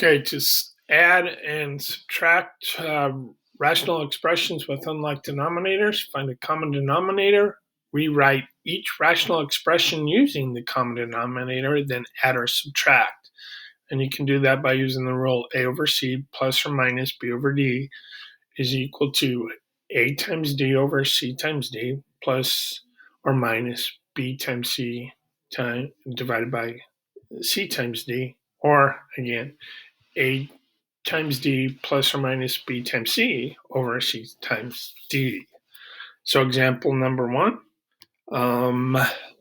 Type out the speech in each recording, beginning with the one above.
Okay, to add and subtract rational expressions with unlike denominators, find a common denominator, rewrite each rational expression using the common denominator, then add or subtract. And you can do that by using the rule a over c plus or minus b over d is equal to a times d over c times d plus or minus b times c divided by c times d, or again, a times d plus or minus b times c over c times d. So example number one,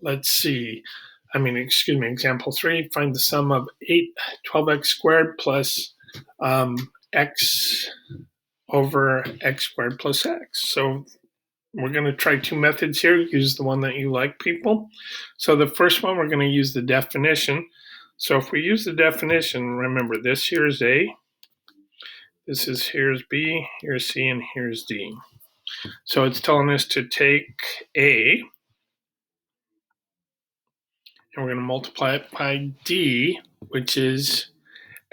let's see. Example 3, find the sum of 12x squared plus x over x squared plus x. So we're going to try two methods here. Use the one that you like, people. So the first one, we're going to use the definition. So if we use the definition, remember this here is A, here's B, here's C, and here's D. So it's telling us to take A, and we're going to multiply it by D, which is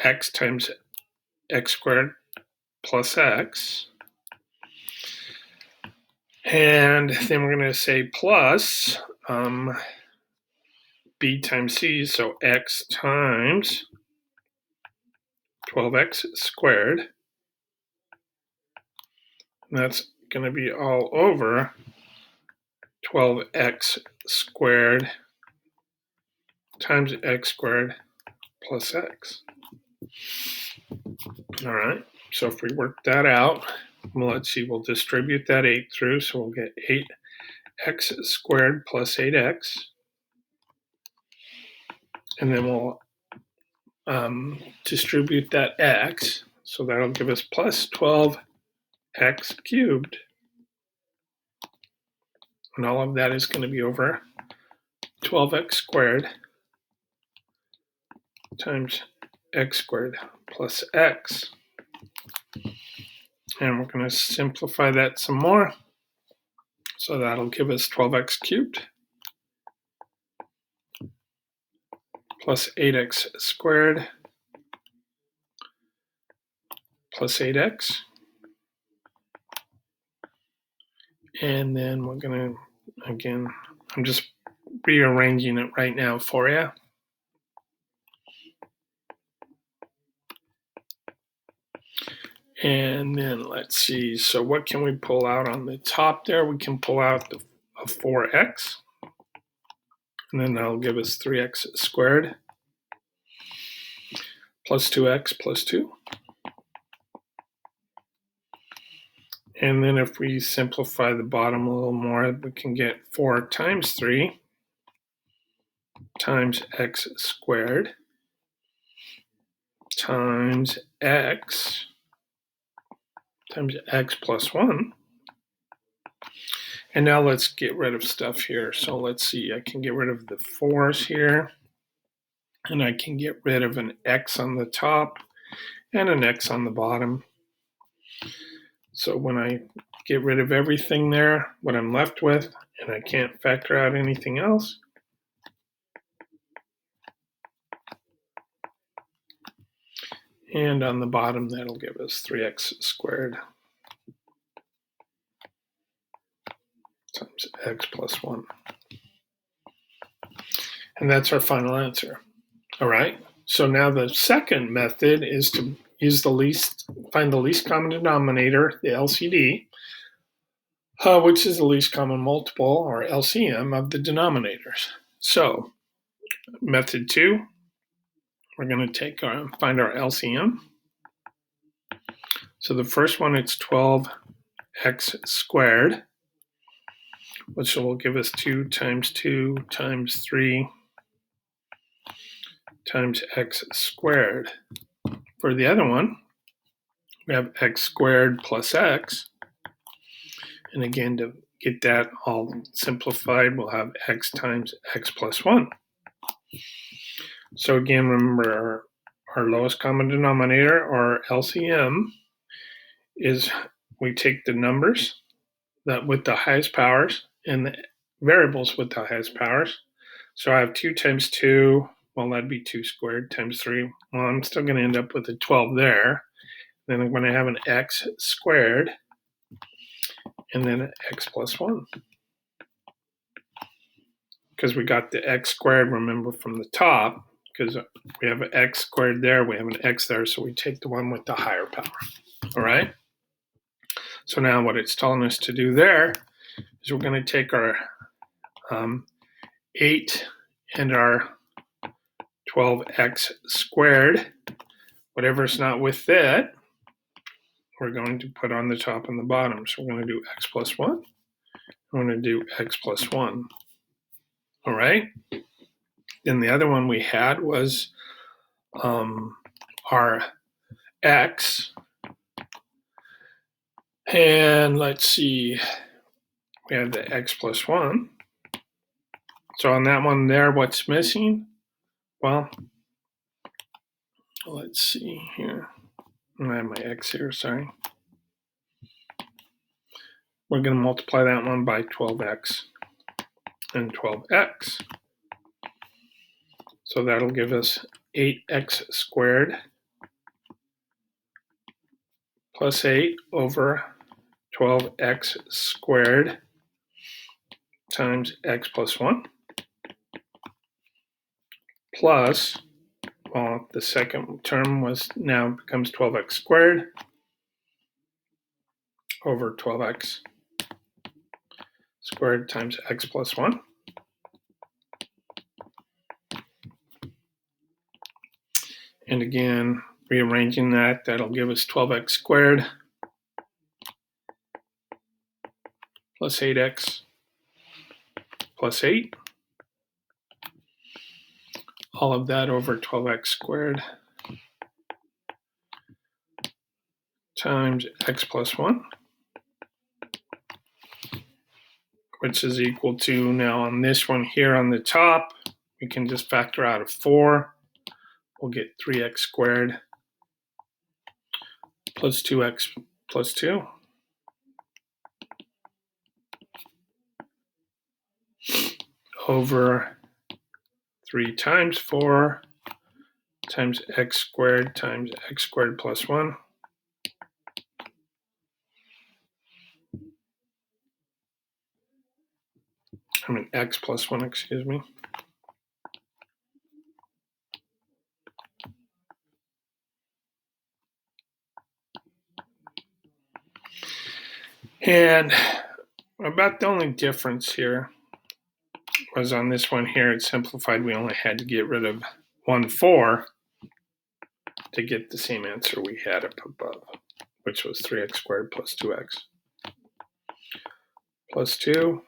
x times x squared plus x. And then we're going to say plus b times c, so x times 12x squared. And that's going to be all over 12x squared times x squared plus x. All right, so if we work that out, well, let's see, we'll distribute that 8 through, so we'll get 8x squared plus 8x. And then we'll distribute that x, so that'll give us plus 12x cubed. And all of that is going to be over 12x squared times x squared plus x. And we're going to simplify that some more. So that'll give us 12x cubed plus 8x squared plus 8x. And then we're going to, again, I'm just rearranging it right now for you. And then let's see, so what can we pull out on the top there? We can pull out a 4x, and then that'll give us 3x squared plus 2x plus 2. And then if we simplify the bottom a little more, we can get 4 times 3 times x squared times x plus 1. And now let's get rid of stuff here. So let's see, I can get rid of the 4's here, and I can get rid of an x on the top and an x on the bottom. So when I get rid of everything there, what I'm left with, and I can't factor out anything else, and on the bottom, that'll give us 3x squared times x plus 1. And that's our final answer. All right, so now the second method is to find the least common denominator, the LCD, which is the least common multiple, or LCM, of the denominators. So method 2, we're going to find our LCM. So the first one, it's 12x squared, which will give us 2 times 2 times 3 times x squared. For the other one, we have x squared plus x. And again, to get that all simplified, we'll have x times x plus 1. So again, remember our lowest common denominator, or LCM, is we take the numbers that with the highest powers and the variables with the highest powers. So I have 2 times 2, well, that'd be 2 squared times 3. Well, I'm still going to end up with a 12 there. Then I'm going to have an x squared and then x plus 1. Because we got the x squared, remember, from the top, because we have an x squared there, we have an x there, so we take the one with the higher power. All right? So now what it's telling us to do there is we're going to take our 8 and our 12x squared, whatever's not with it, we're going to put on the top and the bottom. So we're going to do x plus 1. I'm going to do x plus 1. All right? Then the other one we had was our x. And let's see, we have the x plus 1. So on that one there, what's missing? Well, let's see here. I have my x here, sorry. We're going to multiply that one by 12x and 12x. So that'll give us 8x squared plus 8 over 12x squared times x plus 1 plus, well, the second term was now becomes 12x squared over 12x squared times x plus 1. And again, rearranging that, that'll give us 12x squared plus 8x plus 8. All of that over 12x squared times x plus 1, which is equal to, now on this one here on the top, we can just factor out a 4. We'll get 3x squared plus 2x plus 2 over 3 times 4 times x squared plus 1. I mean x plus 1, excuse me. And about the only difference here was on this one here, it's simplified. We only had to get rid of 1, 4 to get the same answer we had up above, which was 3x squared plus 2x plus 2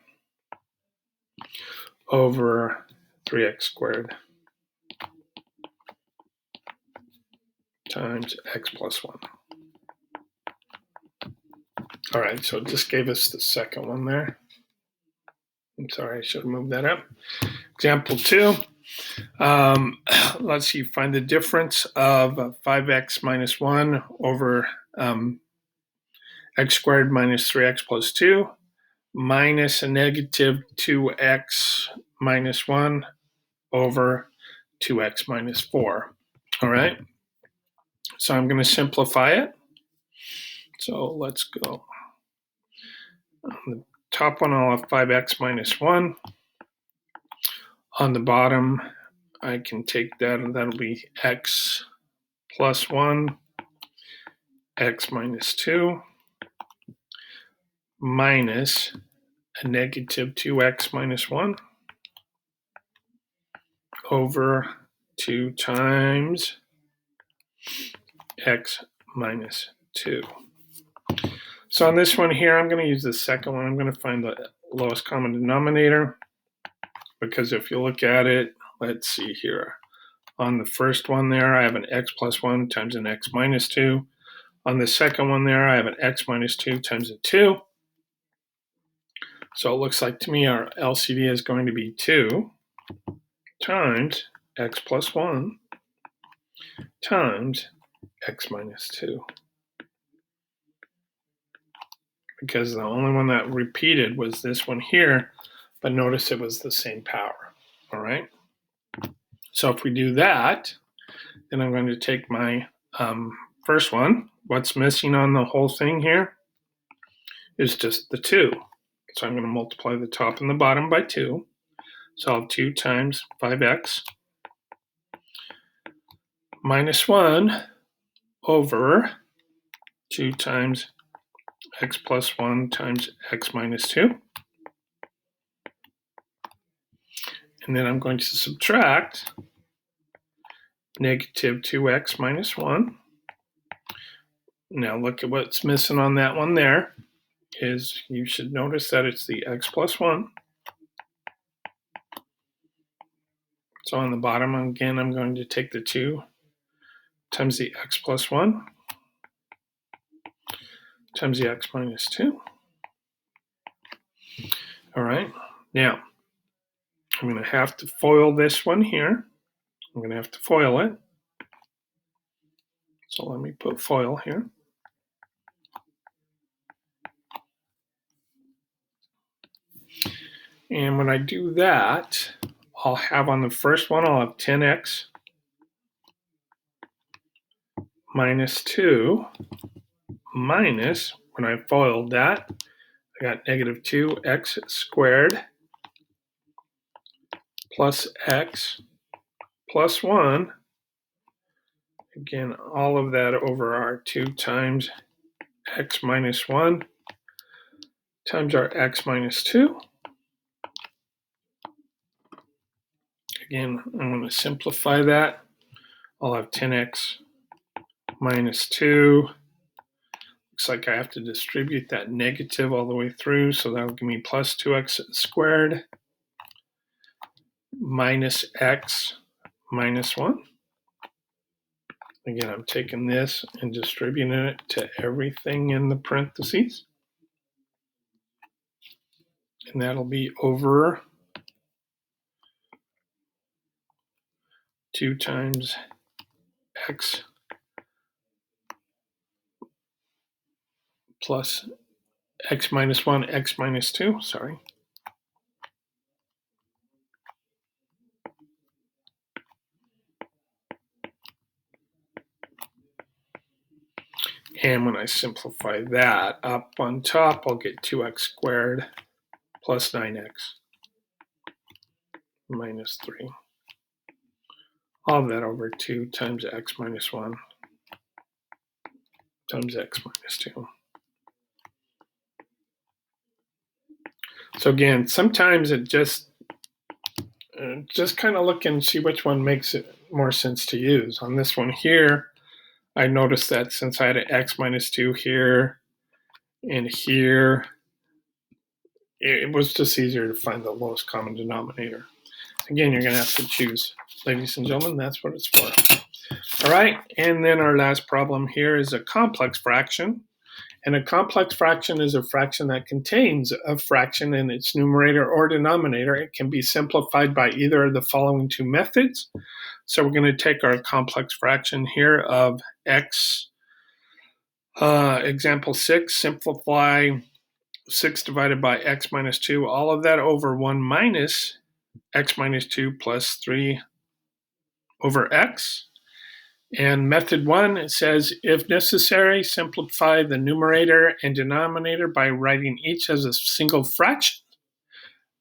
over 3x squared times x plus 1. All right, so it just gave us the second one there. I'm sorry, I should have moved that up. Example 2. Let's see, find the difference of 5x minus 1 over x squared minus 3x plus 2 minus a negative 2x minus 1 over 2x minus 4. All right, so I'm going to simplify it. So let's go. On the top one, I'll have 5x minus 1. On the bottom, I can take that, and that'll be x plus 1, x minus 2, minus a negative 2x minus 1 over 2 times x minus 2. So on this one here, I'm going to use the second one. I'm going to find the lowest common denominator, because if you look at it, let's see here. On the first one there, I have an x plus 1 times an x minus 2. On the second one there, I have an x minus 2 times a 2. So it looks like to me our LCD is going to be 2 times x plus 1 times x minus 2. Because the only one that repeated was this one here, but notice it was the same power, all right? So if we do that, then I'm going to take my first one. What's missing on the whole thing here is just the 2. So I'm going to multiply the top and the bottom by 2. So I'll have 2 times 5x minus 1 over 2 times x plus 1 times x minus 2. And then I'm going to subtract negative 2x minus 1. Now look at what's missing on that one there. Is you should notice that it's the x plus 1. So on the bottom, again, I'm going to take the 2 times the x plus 1 times the x minus 2. All right, now I'm going to have to FOIL this one here. I'm going to have to FOIL it. So let me put FOIL here. And when I do that, I'll have on the first one, I'll have 10x minus 2 minus, when I FOILed that, I got negative 2x squared plus x plus 1. Again, all of that over our 2 times x minus 1 times our x minus 2. Again, I'm going to simplify that. I'll have 10x minus 2. Looks like I have to distribute that negative all the way through, so that'll give me plus 2x squared minus x minus 1. Again, I'm taking this and distributing it to everything in the parentheses. And that'll be over 2 times x plus x minus 1, x minus 2, sorry. And when I simplify that up on top, I'll get 2x squared plus 9x minus 3. All of that over 2 times x minus 1 times x minus 2. So again, sometimes it just kind of look and see which one makes it more sense to use. On this one here, I noticed that since I had an x minus 2 here and here, it was just easier to find the lowest common denominator. Again, you're going to have to choose. Ladies and gentlemen, that's what it's for. All right, and then our last problem here is a complex fraction. And a complex fraction is a fraction that contains a fraction in its numerator or denominator. It can be simplified by either of the following 2 methods. So we're going to take our complex fraction here of x, example 6, simplify 6 divided by x minus 2, all of that over 1 minus x minus 2 plus 3 over x. And method 1, it says, if necessary, simplify the numerator and denominator by writing each as a single fraction.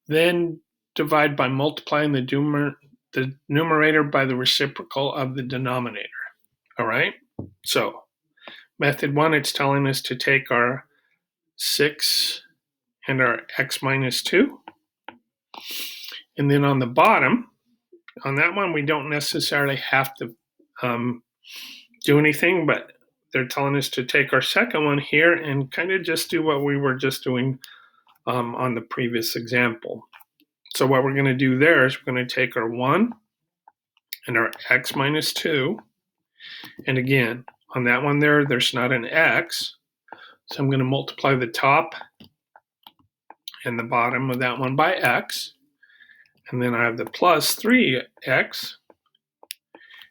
Then divide by multiplying the numerator by the reciprocal of the denominator. All right? So method 1, it's telling us to take our 6 and our x minus 2. And then on the bottom, on that one, we don't necessarily have to do anything, but they're telling us to take our second one here and kind of just do what we were just doing on the previous example. So what we're going to do there is we're going to take our 1 and our x minus 2. And again, on that one there's not an x. So I'm going to multiply the top and the bottom of that one by x. And then I have the plus 3x.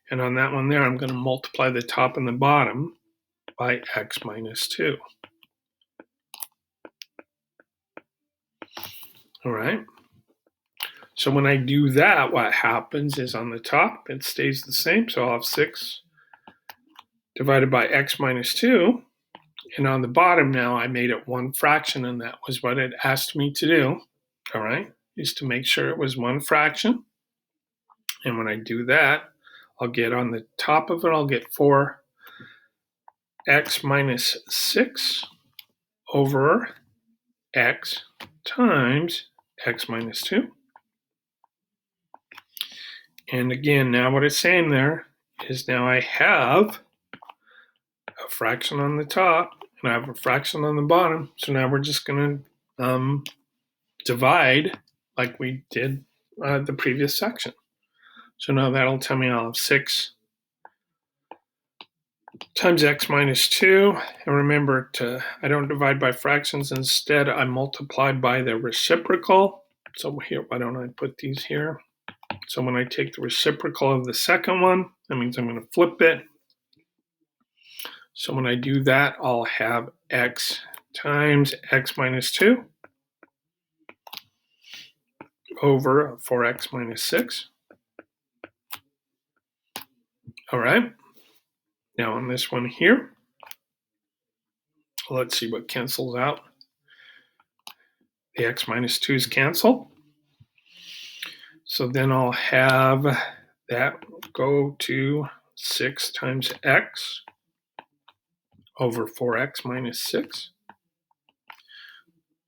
And on that one there, I'm going to multiply the top and the bottom by x minus 2. All right. So when I do that, what happens is on the top, it stays the same. So I'll have 6 divided by x minus 2. And on the bottom now, I made it one fraction, and that was what it asked me to do, all right, is to make sure it was one fraction. And when I do that, I'll get on the top of it, I'll get 4x minus 6 over x times x minus 2. And again, now what it's saying there is now I have a fraction on the top and I have a fraction on the bottom. So now we're just going to divide like we did the previous section. So now that'll tell me I'll have 6 times x minus 2. And remember, I don't divide by fractions. Instead, I multiply by the reciprocal. So here, why don't I put these here? So when I take the reciprocal of the second one, that means I'm going to flip it. So when I do that, I'll have x times x minus 2 over 4x minus 6. All right. Now on this one here, let's see what cancels out. The x minus 2's cancel. So then I'll have that go to 6 times x over 4x minus 6.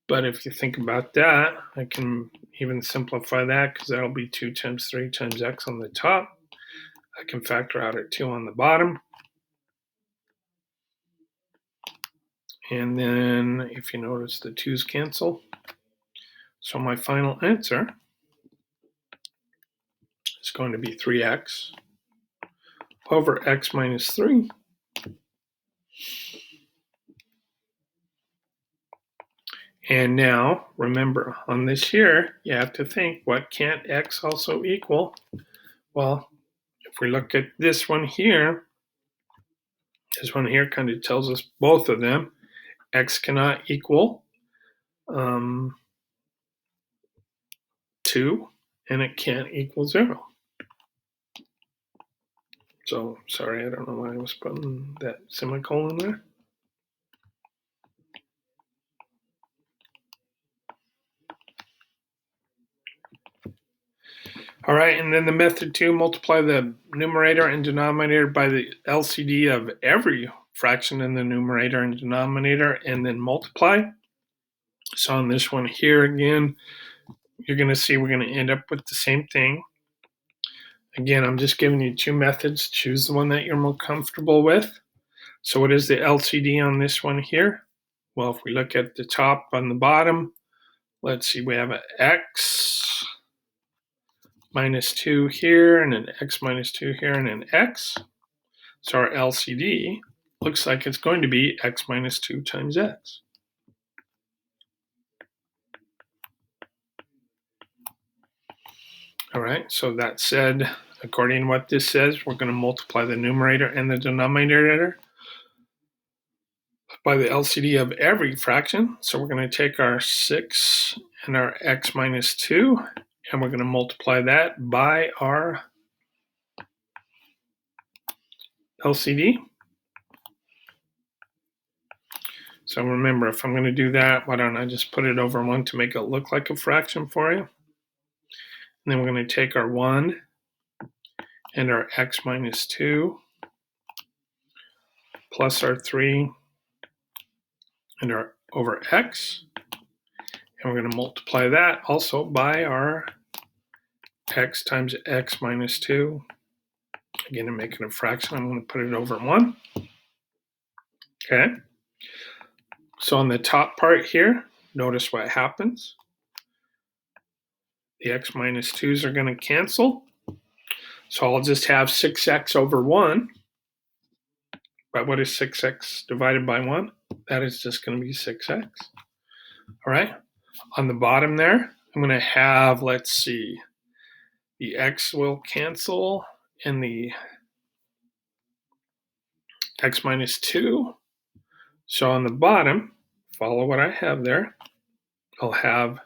But if you think about that, I can even simplify that because that'll be 2 times 3 times x on the top. I can factor out a 2 on the bottom. And then if you notice, the 2's cancel. So my final answer is going to be 3x over x minus 3. And now, remember, on this here, you have to think, what can't x also equal? Well, if we look at this one here kind of tells us both of them. X cannot equal 2, and it can't equal 0. So, sorry, I don't know why I was putting that semicolon there. All right, and then the method 2, multiply the numerator and denominator by the LCD of every fraction in the numerator and denominator, and then multiply. So on this one here again, you're going to see we're going to end up with the same thing. Again, I'm just giving you 2 methods. Choose the one that you're more comfortable with. So what is the LCD on this one here? Well, if we look at the top on the bottom, let's see, we have an x minus 2 here, and an x minus 2 here, and an x. So our LCD looks like it's going to be x minus 2 times x. All right, so that said, according to what this says, we're going to multiply the numerator and the denominator by the LCD of every fraction. So we're going to take our 6 and our x minus 2, and we're going to multiply that by our LCD. So remember, if I'm going to do that, why don't I just put it over 1 to make it look like a fraction for you? And then we're going to take our 1 and our x minus 2 plus our 3 and our over x. And we're going to multiply that also by our x times x minus 2. Again, to make it a fraction, I'm going to put it over 1. Okay. So on the top part here, notice what happens. The x minus 2's are going to cancel. So I'll just have 6x over 1. But what is 6x divided by 1? That is just going to be 6x. All right. On the bottom there, I'm going to have, let's see, the x will cancel and the x minus 2. So on the bottom, follow what I have there. I'll have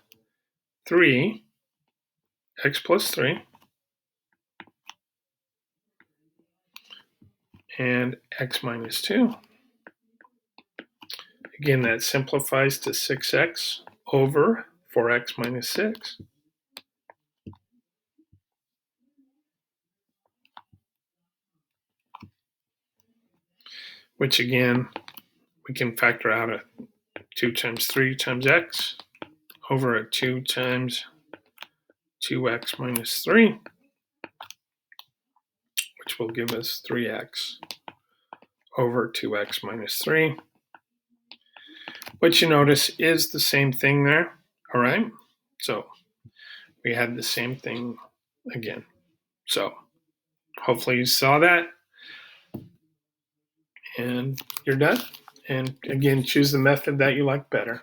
3 x plus 3 and x minus 2. Again, that simplifies to 6x over 4x minus 6. Which again, we can factor out a 2 times 3 times x over a 2 times 2x minus 3, which will give us 3x over 2x minus 3, which you notice is the same thing there, all right? So we had the same thing again. So hopefully you saw that, and you're done. And again, choose the method that you like better.